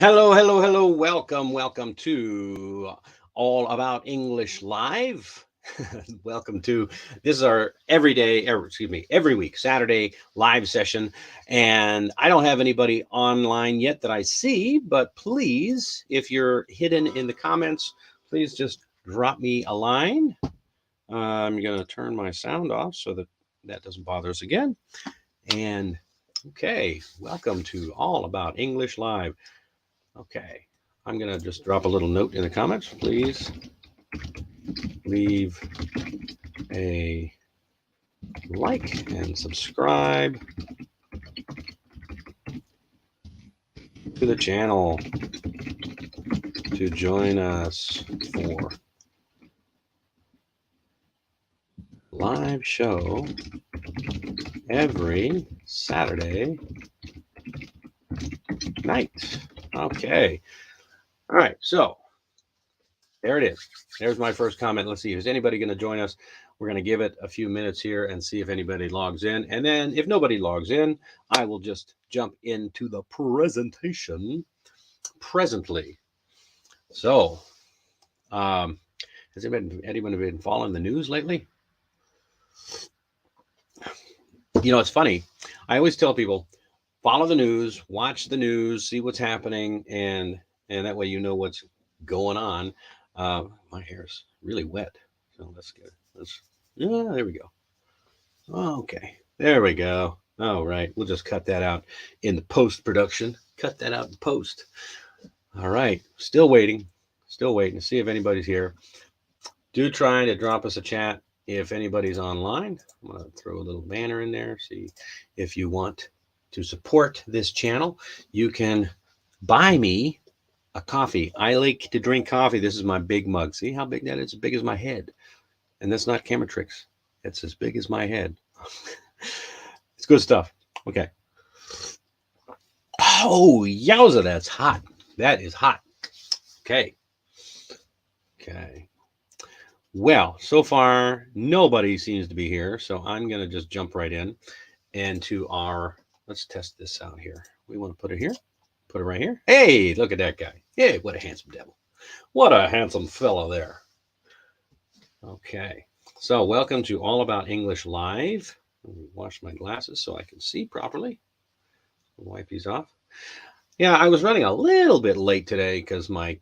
Hello, hello, hello. Welcome to All About English Live. Welcome to this is our every week Saturday live session. And I don't have anybody online yet that I see, but please, if you're hidden in the comments, please just drop me a line. I'm going to turn my sound off so that that doesn't bother us again. And okay, welcome to All About English Live. Okay, I'm going to just drop a little note in the comments. Please leave a like and subscribe to the channel to join us for live show every Saturday night. Okay. All right. So there it is. There's my first comment. Let's see. Is anybody going to join us? We're going to give it a few minutes here and see if anybody logs in. And then if nobody logs in, I will just jump into the presentation presently. So, has anyone been following the news lately? It's funny. I always tell people, follow the news, watch the news, see what's happening, and that way you know what's going on. My hair's really wet, so that's good. Yeah, there we go. Okay, there we go. All right, we'll just cut that out in the post production. Cut that out in post. All right, still waiting to see if anybody's here. Do try to drop us a chat if anybody's online. I'm going to throw a little banner in there. See if you want to support this channel. You can buy me a coffee. I like to drink coffee. This is my big mug. See how big that is? As big as my head. And that's not camera tricks. It's as big as my head. It's good stuff. Okay. Oh, yowza, that's hot. That is hot. Okay. Okay. Well, so far, nobody seems to be here, so I'm going to just jump right in into let's test this out here. We want to put it here, put it right here. Hey, look at that guy. Hey, what a handsome devil. What a handsome fellow there. Okay, so welcome to All About English Live. Let me wash my glasses so I can see properly. Wipe these off. Yeah, I was running a little bit late today because my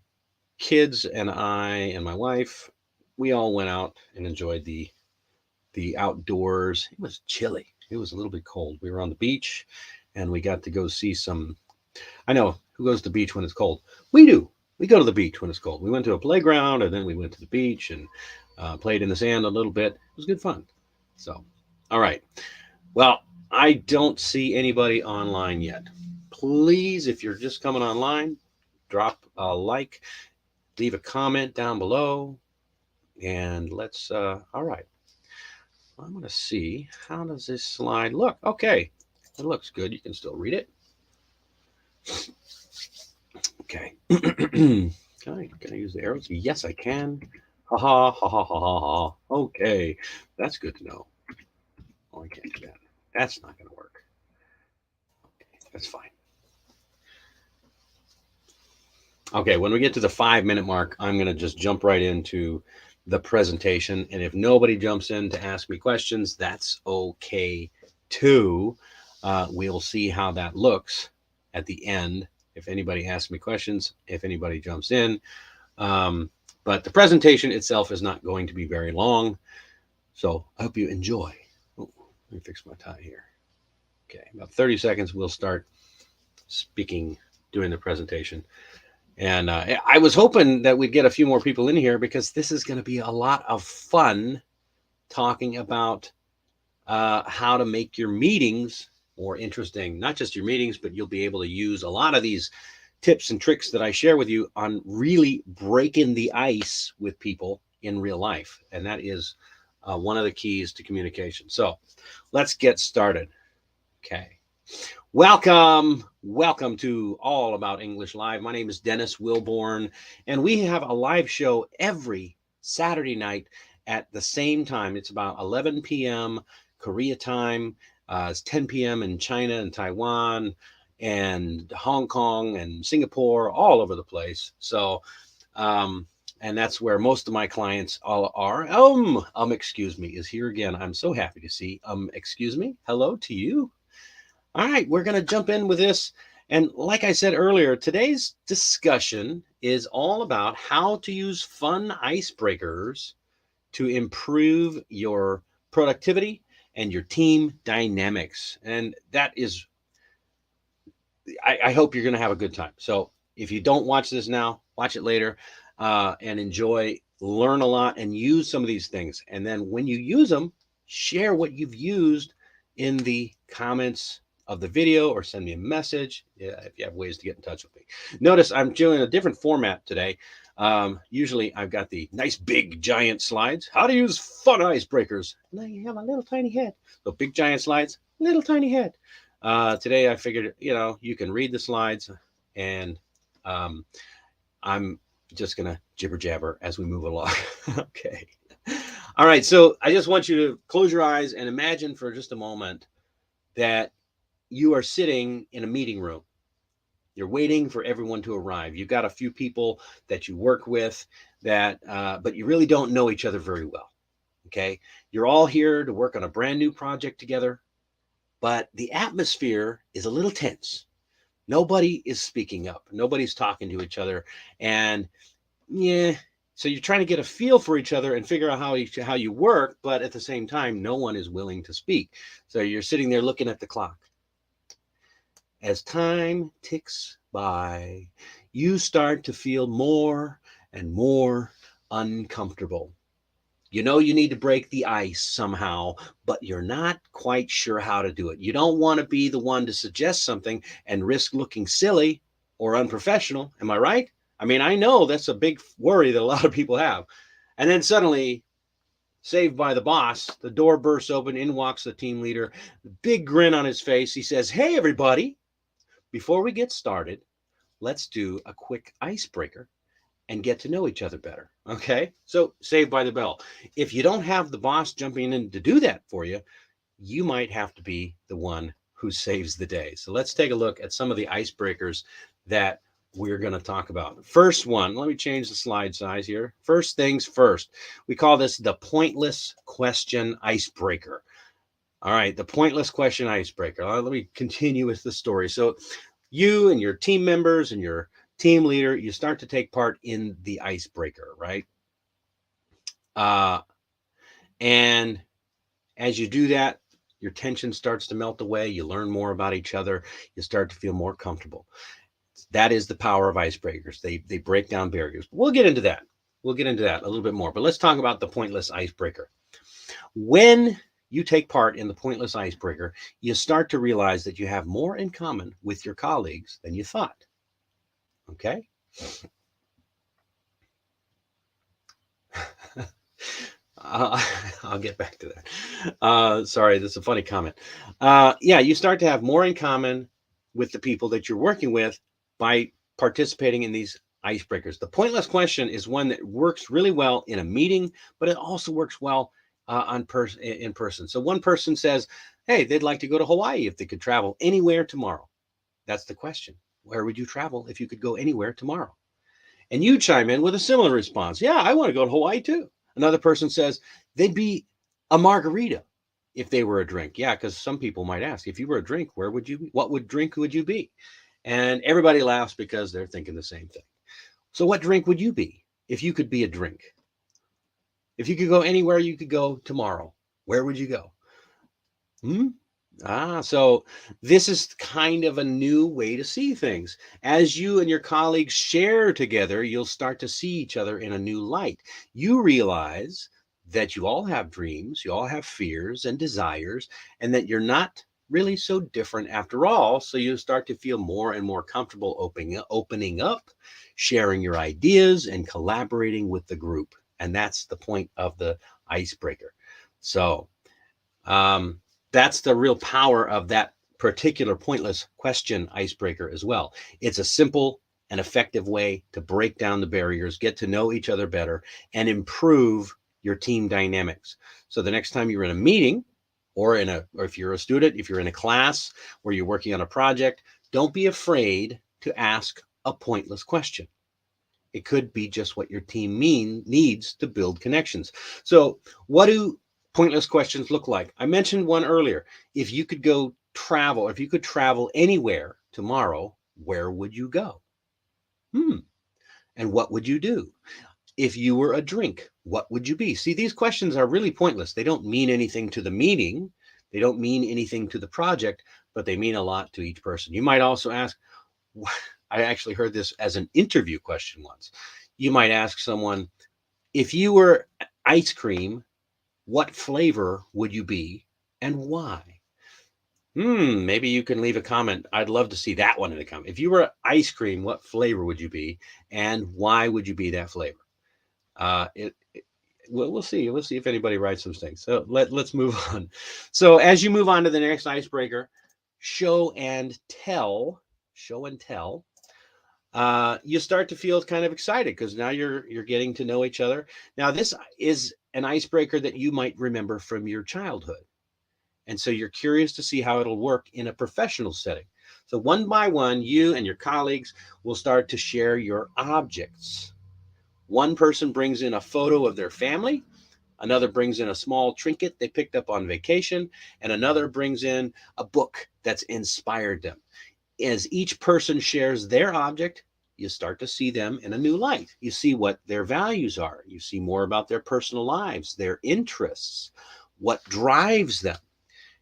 kids and I and my wife, we all went out and enjoyed the outdoors. It was chilly. It was a little bit cold. We were on the beach and we got to go see some. I know who goes to the beach when it's cold. We do. We go to the beach when it's cold. We went to a playground and then we went to the beach and played in the sand a little bit. It was good fun. So, all right. Well, I don't see anybody online yet. Please, if you're just coming online, drop a like, leave a comment down below, and let's, all right. I'm going to see, how does this slide look? Okay, it looks good. You can still read it. Okay. Can I use the arrows? Yes, I can. Ha ha ha ha ha ha ha. Okay, that's good to know. Oh, I can't do that. That's not going to work. Okay, that's fine. Okay, when we get to the 5-minute mark, I'm going to just jump right into the presentation. And if nobody jumps in to ask me questions, that's okay too. We'll see how that looks at the end. If anybody asks me questions, if anybody jumps in. But the presentation itself is not going to be very long. So I hope you enjoy. Oh, let me fix my tie here. Okay, about 30 seconds, we'll start speaking, doing the presentation. And I was hoping that we'd get a few more people in here because this is going to be a lot of fun talking about how to make your meetings more interesting. Not just your meetings, but you'll be able to use a lot of these tips and tricks that I share with you on really breaking the ice with people in real life. And that is one of the keys to communication. So let's get started. Okay. Welcome to All About English Live. My name is Dennis Wilborn, and we have a live show every Saturday night at the same time. It's about 11 p.m. Korea time. It's 10 p.m. in China and Taiwan, and Hong Kong and Singapore, all over the place. So, and that's where most of my clients all are. Excuse me, is here again. I'm so happy to see. Excuse me. Hello to you. All right, we're going to jump in with this. And like I said earlier, today's discussion is all about how to use fun icebreakers to improve your productivity and your team dynamics. And that is, I hope you're going to have a good time. So if you don't watch this now, watch it later and enjoy, learn a lot, and use some of these things. And then when you use them, share what you've used in the comments of the video or send me a message if you have ways to get in touch with me. Notice I'm doing a different format today. Usually I've got the nice big giant slides, how to use fun icebreakers. Now you have a little tiny head. So big giant slides, little tiny head. Today I figured, you can read the slides and I'm just going to jibber jabber as we move along. Okay. All right. So I just want you to close your eyes and imagine for just a moment that you are sitting in a meeting room. You're waiting for everyone to arrive. You've got a few people that you work with but you really don't know each other very well. Okay. You're all here to work on a brand new project together, but the atmosphere is a little tense. Nobody is speaking up. Nobody's talking to each other. And so you're trying to get a feel for each other and figure out how you work, but at the same time, no one is willing to speak. So you're sitting there looking at the clock. As time ticks by, you start to feel more and more uncomfortable. You know you need to break the ice somehow, but you're not quite sure how to do it. You don't want to be the one to suggest something and risk looking silly or unprofessional. Am I right? I mean, I know that's a big worry that a lot of people have. And then suddenly, saved by the boss, the door bursts open, in walks the team leader, big grin on his face. He says, "Hey, everybody, before we get started, let's do a quick icebreaker and get to know each other better." Okay. So saved by the bell. If you don't have the boss jumping in to do that for you, you might have to be the one who saves the day. So let's take a look at some of the icebreakers that we're going to talk about. First one, let me change the slide size here. First things first, we call this the pointless question icebreaker. All right. The pointless question icebreaker. Let me continue with the story. So you and your team members and your team leader, you start to take part in the icebreaker, right? And as you do that, your tension starts to melt away. You learn more about each other. You start to feel more comfortable. That is the power of icebreakers. They break down barriers. We'll get into that. We'll get into that a little bit more. But let's talk about the pointless icebreaker. When you take part in the pointless icebreaker, you start to realize that you have more in common with your colleagues than you thought. Okay? I'll get back to that. Sorry, that's a funny comment. You start to have more in common with the people that you're working with by participating in these icebreakers. The pointless question is one that works really well in a meeting, but it also works well in person. So one person says, hey, they'd like to go to Hawaii if they could travel anywhere tomorrow. That's the question. Where would you travel if you could go anywhere tomorrow? And you chime in with a similar response. Yeah, I want to go to Hawaii too. Another person says they'd be a margarita if they were a drink. Yeah, because some people might ask, if you were a drink, what drink would you be? And everybody laughs because they're thinking the same thing. So what drink would you be if you could be a drink? If you could go anywhere you could go tomorrow, where would you go? So this is kind of a new way to see things. As you and your colleagues share together, you'll start to see each other in a new light. You realize that you all have dreams, you all have fears and desires, and that you're not really so different after all. So you start to feel more and more comfortable opening up, sharing your ideas, and collaborating with the group. And that's the point of the icebreaker. So, that's the real power of that particular pointless question icebreaker as well. It's a simple and effective way to break down the barriers, get to know each other better, and improve your team dynamics. So the next time you're in a meeting or if you're a student, if you're in a class where you're working on a project, Don't be afraid to ask a pointless question. It could be just what your team needs to build connections. So, what do pointless questions look like? I mentioned one earlier. If you could go travel, if you could travel anywhere tomorrow, where would you go? And what would you do? If you were a drink, what would you be? See, these questions are really pointless. They don't mean anything to the meeting, they don't mean anything to the project, but they mean a lot to each person. You might also ask, I actually heard this as an interview question once. You might ask someone, if you were ice cream, what flavor would you be and why? Maybe you can leave a comment. I'd love to see that one in the comment. If you were ice cream, what flavor would you be and why would you be that flavor? We'll see. We'll see if anybody writes some things. So let's move on. So as you move on to the next icebreaker, show and tell. Show and tell. You start to feel kind of excited because now you're getting to know each other. Now this is an icebreaker that you might remember from your childhood, and so you're curious to see how it'll work in a professional setting. So one by one, you and your colleagues will start to share your objects. One person brings in a photo of their family, another brings in a small trinket they picked up on vacation, and another brings in a book that's inspired them. As each person shares their object, you start to see them in a new light. You see what their values are. You see more about their personal lives, their interests, what drives them.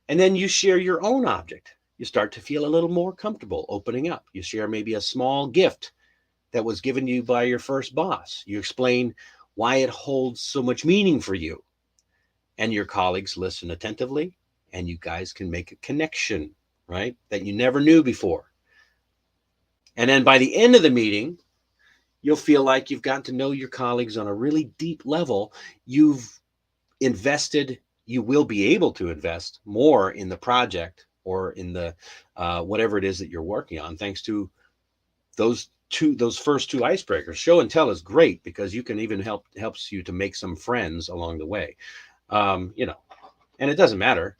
And then you share your own object. You start to feel a little more comfortable opening up. You share maybe a small gift that was given to you by your first boss. You explain why it holds so much meaning for you. And your colleagues listen attentively, and you guys can make a connection, right, that you never knew before. And then by the end of the meeting, you'll feel like you've gotten to know your colleagues on a really deep level. You've invested, you will be able to invest more in the project or in the whatever it is that you're working on, thanks to those first two icebreakers. Show and tell is great because you can even helps you to make some friends along the way. You know, and it doesn't matter.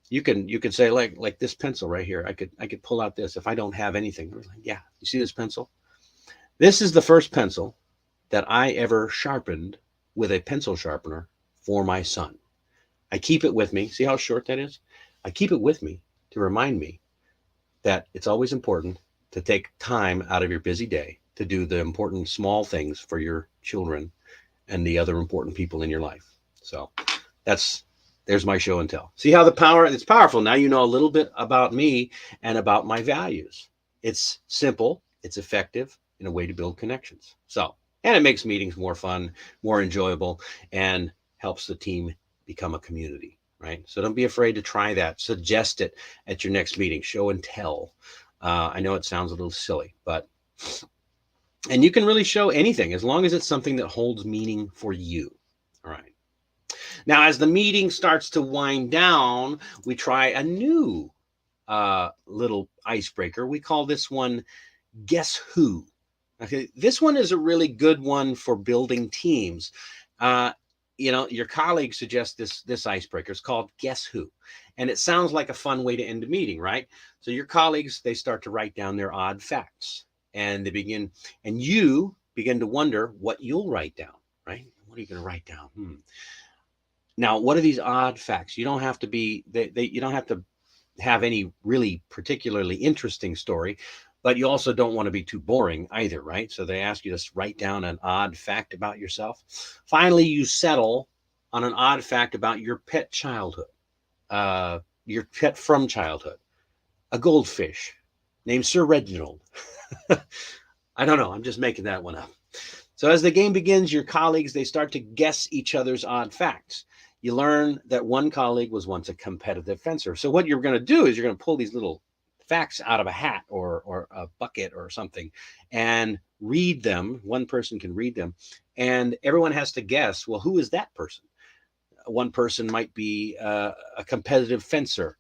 You can say like this pencil right here. I could pull out this if I don't have anything. Like, yeah, you see this pencil? This is the first pencil that I ever sharpened with a pencil sharpener for my son. I keep it with me. See how short that is? I keep it with me to remind me that it's always important to take time out of your busy day to do the important small things for your children and the other important people in your life. So there's my show and tell. See how it's powerful. Now you know a little bit about me and about my values. It's simple, it's effective in a way to build connections. So, and it makes meetings more fun, more enjoyable, and helps the team become a community, right? So don't be afraid to try that. Suggest it at your next meeting. Show and tell. I know it sounds a little silly, and you can really show anything as long as it's something that holds meaning for you. All right. Now, as the meeting starts to wind down, we try a new little icebreaker. We call this one Guess Who. Okay, this one is a really good one for building teams. Your colleagues suggest this icebreaker. It's called Guess Who. And it sounds like a fun way to end a meeting, right? So your colleagues, they start to write down their odd facts. And you begin to wonder what you'll write down, right? What are you going to write down? Now, what are these odd facts? You don't have to you don't have to have any really particularly interesting story, but you also don't want to be too boring either, right? So they ask you to write down an odd fact about yourself. Finally, you settle on an odd fact about your pet childhood, your pet from childhood, a goldfish named Sir Reginald. I don't know. I'm just making that one up. So as the game begins, your colleagues, they start to guess each other's odd facts. You learn that one colleague was once a competitive fencer. So what you're going to do is you're going to pull these little facts out of a hat or a bucket or something and read them. One person can read them, and everyone has to guess, well, who is that person? One person might be a competitive fencer,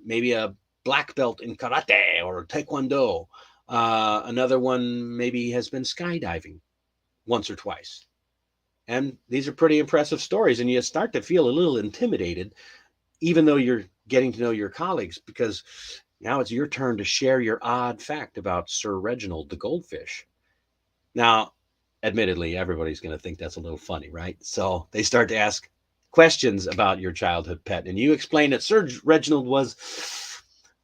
maybe a black belt in karate or taekwondo. Another one maybe has been skydiving once or twice. And these are pretty impressive stories, and you start to feel a little intimidated, even though you're getting to know your colleagues, because Now it's your turn to share your odd fact about Sir Reginald the goldfish. Now, admittedly, everybody's going to think that's a little funny, right? So they start to ask questions about your childhood pet, and you explain that Sir Reginald was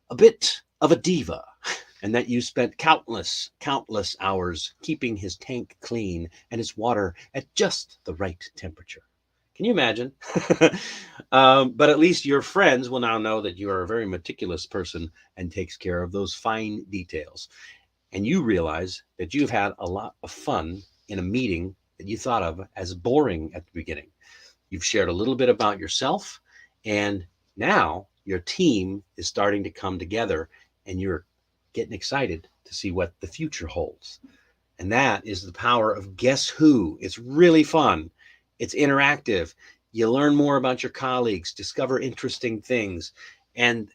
a bit of a diva, and that you spent countless hours keeping his tank clean and his water at just the right temperature. Can you imagine? But at least your friends will now know that you are a very meticulous person and takes care of those fine details. And you realize that you've had a lot of fun in a meeting that you thought of as boring at the beginning. You've shared a little bit about yourself, and now your team is starting to come together, and you're getting excited to see what the future holds. And that is the power of Guess Who. It's really fun. It's interactive. You learn more about your colleagues, discover interesting things, and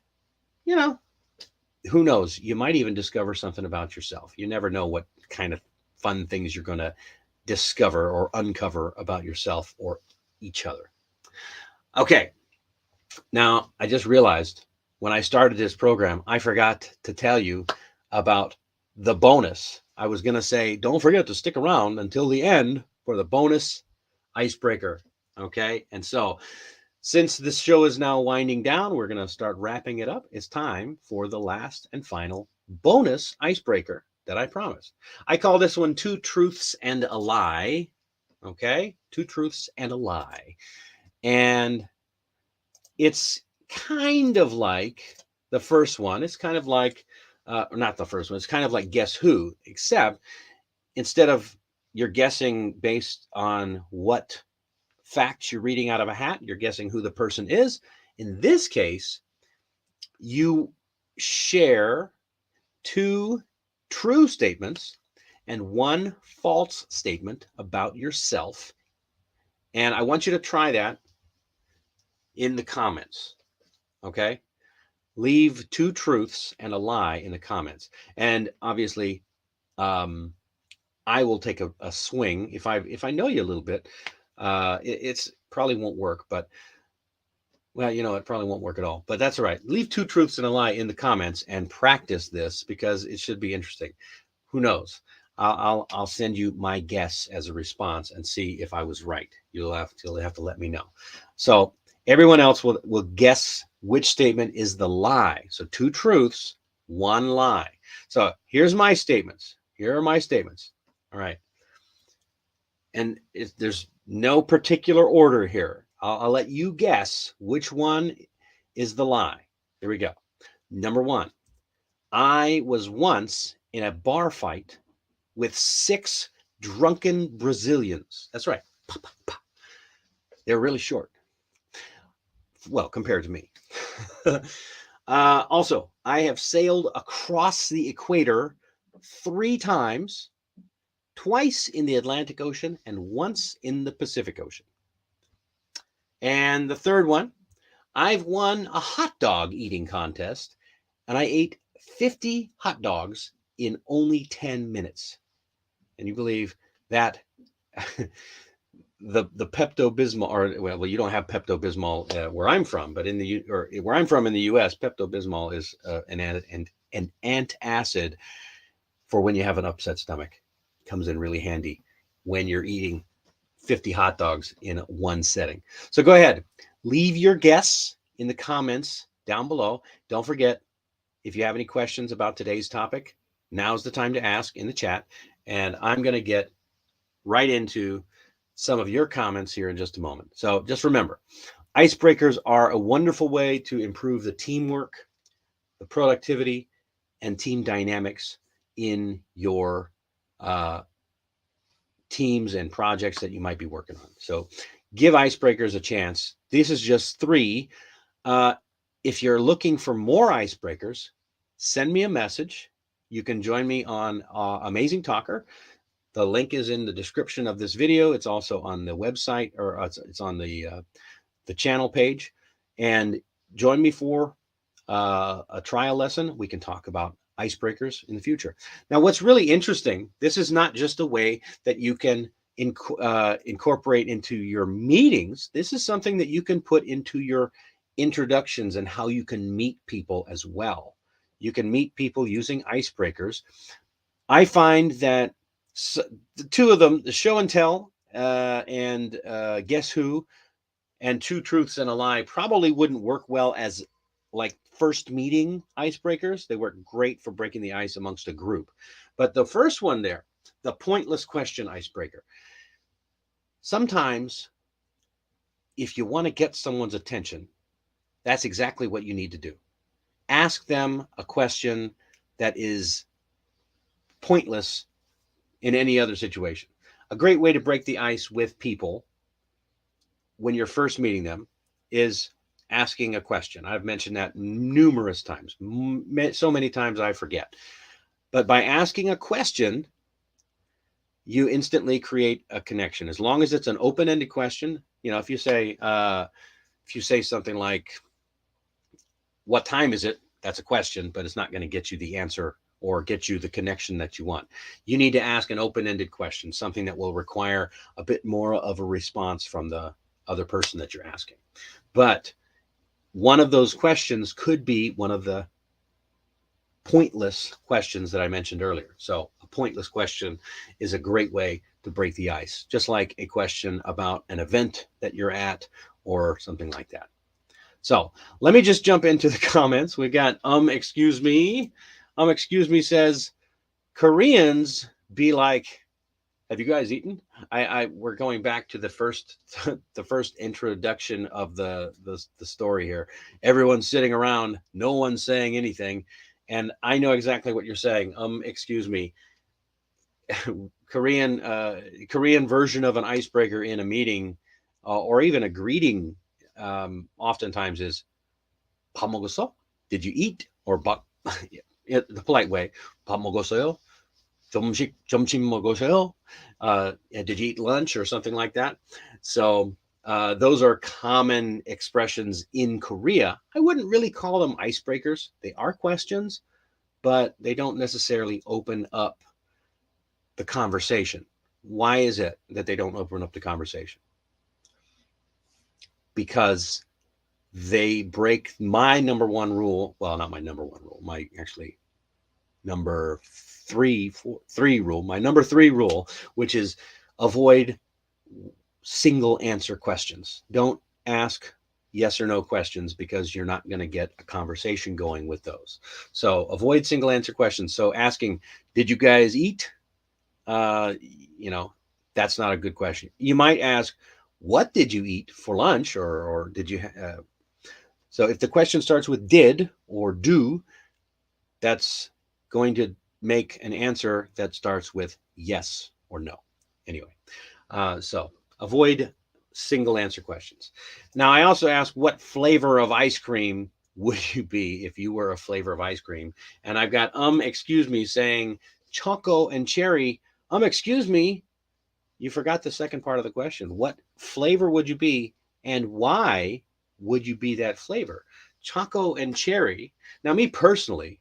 you know, who knows? You might even discover something about yourself. You never know what kind of fun things you're going to discover or uncover about yourself or each other. Okay, now I just realized when I started this program, I forgot to tell you about the bonus. I was going to say, don't forget to stick around until the end for the bonus icebreaker. Okay, and so since this show is now winding down, we're going to start wrapping it up. It's time for the last and final bonus icebreaker that I promised. I call this one Two Truths and a Lie. Okay, Two Truths and a Lie. And it's kind of like the first one. It's kind of like, not the first one, it's kind of like Guess Who, except instead of you're guessing based on what facts you're reading out of a hat, you're guessing who the person is. In this case, you share two true statements and one false statement about yourself. And I want you to try that in the comments. Okay? Leave two truths and a lie in the comments. And obviously, I will take a swing if I know you a little bit. It's probably won't work, but well, it probably won't work at all. But that's all right. Leave two truths and a lie in the comments and practice this because it should be interesting. Who knows? I'll send you my guess as a response and see if I was right. You'll have to let me know. So everyone else will guess which statement is the lie. So two truths, one lie. So here's my statements. Here are my statements. All right. And there's no particular order here. I'll let you guess which one is the lie. Here we go. Number one, I was once in a bar fight with 6 drunken Brazilians. That's right. They're really short. Well, compared to me. Also, I have sailed across the equator 3 times, twice in the Atlantic Ocean and once in the Pacific Ocean. And the third one, I've won a hot dog eating contest, and I ate 50 hot dogs in only 10 minutes. And you believe that the Pepto-Bismol, or well, you don't have Pepto-Bismol where I'm from, but where I'm from in the U.S., Pepto-Bismol is an antacid for when you have an upset stomach. It comes in really handy when you're eating 50 hot dogs in one setting. So go ahead, leave your guess in the comments down below. Don't forget, if you have any questions about today's topic, now's the time to ask in the chat. And I'm going to get right into some of your comments here in just a moment. So just remember, icebreakers are a wonderful way to improve the teamwork, the productivity, and team dynamics in your teams and projects that you might be working on. So give icebreakers a chance. This is just 3. If you're looking for more icebreakers, send me a message. You can join me on Amazing Talker. The link is in the description of this video. It's also on the website, or it's on the channel page. And join me for a trial lesson. We can talk about icebreakers in the future. Now, what's really interesting, this is not just a way that you can incorporate into your meetings. This is something that you can put into your introductions and how you can meet people as well. You can meet people using icebreakers. I find that the two of them, the show and tell and guess who, and two truths and a lie, probably wouldn't work well as like first meeting icebreakers. They work great for breaking the ice amongst a group. But the first one there, the pointless question icebreaker, sometimes if you want to get someone's attention, that's exactly what you need to do. Ask them a question that is pointless in any other situation. A great way to break the ice with people when you're first meeting them is asking a question. I've mentioned that numerous times, so many times I forget. But by asking a question, you instantly create a connection. As long as it's an open-ended question, if you say something like, "What time is it?" That's a question, but it's not going to get you the answer or get you the connection that you want. You need to ask an open-ended question, something that will require a bit more of a response from the other person that you're asking. But one of those questions could be one of the pointless questions that I mentioned earlier. So a pointless question is a great way to break the ice, just like a question about an event that you're at or something like that. So let me just jump into the comments. We got excuse me. Excuse me says Koreans be like, have you guys eaten? We're going back to the first the first introduction of the story here. Everyone's sitting around, no one's saying anything, and I know exactly what you're saying. Excuse me. Korean version of an icebreaker in a meeting, or even a greeting, oftentimes is 밥 먹었어? Did you eat? Or the polite way, 밥 먹었어요? 점심 먹었어요? Did you eat lunch or something like that? So those are common expressions in Korea. I wouldn't really call them icebreakers. They are questions, but they don't necessarily open up the conversation. Why is it that they don't open up the conversation? Because they break my number one rule. Well, not my number one rule. My actually number three rule. My number three rule, which is avoid single answer questions. Don't ask yes or no questions because you're not going to get a conversation going with those. So avoid single answer questions. So asking, did you guys eat? That's not a good question. You might ask, what did you eat for lunch? Or did you, so if the question starts with did or do, that's going to make an answer that starts with yes or no. Anyway, so avoid single answer questions. Now, I also asked, what flavor of ice cream would you be if you were a flavor of ice cream? And I've got excuse me saying choco and cherry. Excuse me, you forgot the second part of the question. What flavor would you be, and why would you be that flavor? Choco and cherry. Now, me personally,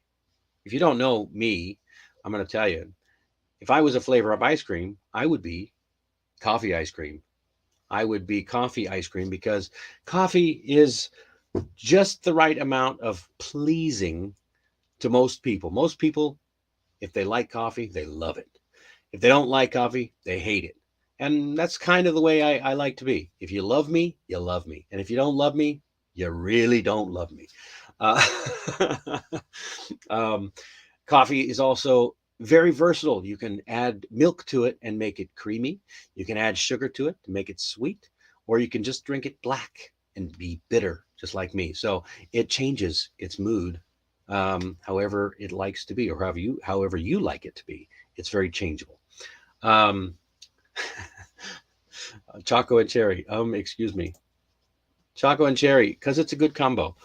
if you don't know me, I'm going to tell you, if I was a flavor of ice cream, I would be coffee ice cream. I would be coffee ice cream because coffee is just the right amount of pleasing to most people. Most people, if they like coffee, they love it. If they don't like coffee, they hate it. And that's kind of the way I like to be. If you love me, you love me. And if you don't love me, you really don't love me. Uh, coffee is also very versatile. You can add milk to it and make it creamy. You can add sugar to it to make it sweet, or you can just drink it black and be bitter, just like me. So it changes its mood however it likes to be, or however you like it to be. It's very changeable. Choco and cherry. Excuse me. Choco and cherry, because it's a good combo.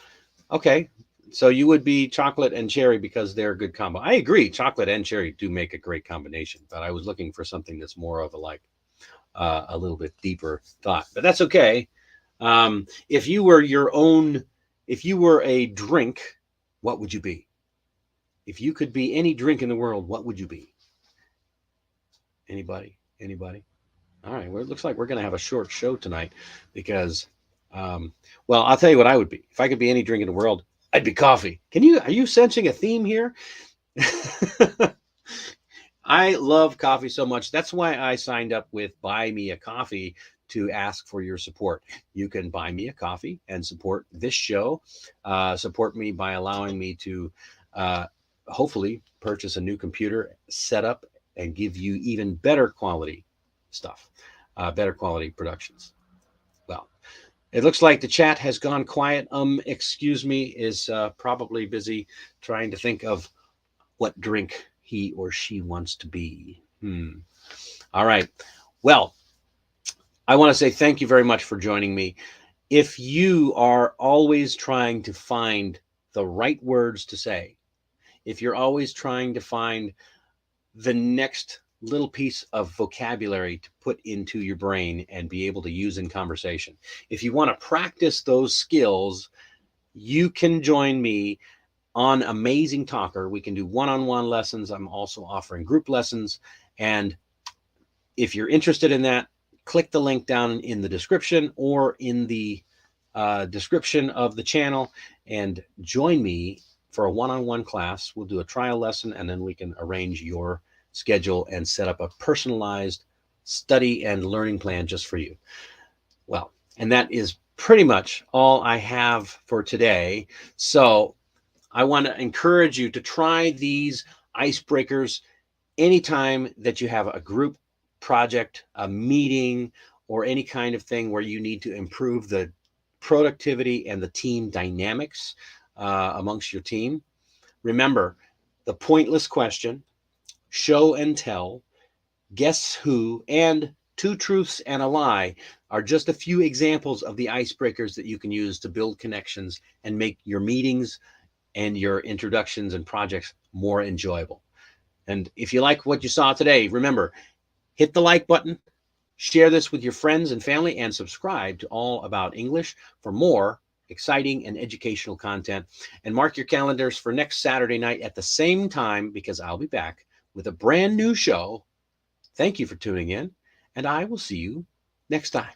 Okay, so you would be chocolate and cherry because they're a good combo. I agree. Chocolate and cherry do make a great combination, but I was looking for something that's more of a little bit deeper thought. But that's okay. If you were a drink, what would you be? If you could be any drink in the world, what would you be? Anybody? Anybody? All right. Well, it looks like we're going to have a short show tonight because, well, I'll tell you what I would be. If I could be any drink in the world, I'd be coffee. Are you sensing a theme here? I love coffee so much. That's why I signed up with Buy Me a Coffee to ask for your support. You can buy me a coffee and support this show. Support me by allowing me to uh, hopefully purchase a new computer, set up, and give you even better quality stuff, better quality productions. Well, it looks like the chat has gone quiet. Excuse me, is probably busy trying to think of what drink he or she wants to be. All right. Well, I want to say thank you very much for joining me. If you are always trying to find the right words to say, if you're always trying to find the next little piece of vocabulary to put into your brain and be able to use in conversation, if you want to practice those skills, you can join me on Amazing Talker. We can do one-on-one lessons. I'm also offering group lessons. And if you're interested in that, click the link down in the description or in the description of the channel and join me for a one-on-one class. We'll do a trial lesson and then we can arrange your schedule and set up a personalized study and learning plan just for you. Well, and that is pretty much all I have for today. So I want to encourage you to try these icebreakers anytime that you have a group project, a meeting, or any kind of thing where you need to improve the productivity and the team dynamics amongst your team. Remember, the pointless question, show and tell, guess who, and two truths and a lie are just a few examples of the icebreakers that you can use to build connections and make your meetings and your introductions and projects more enjoyable. And if you like what you saw today, remember, hit the like button, share this with your friends and family, and subscribe to All About English for more exciting and educational content. And mark your calendars for next Saturday night at the same time, because I'll be back with a brand new show. Thank you for tuning in, and I will see you next time.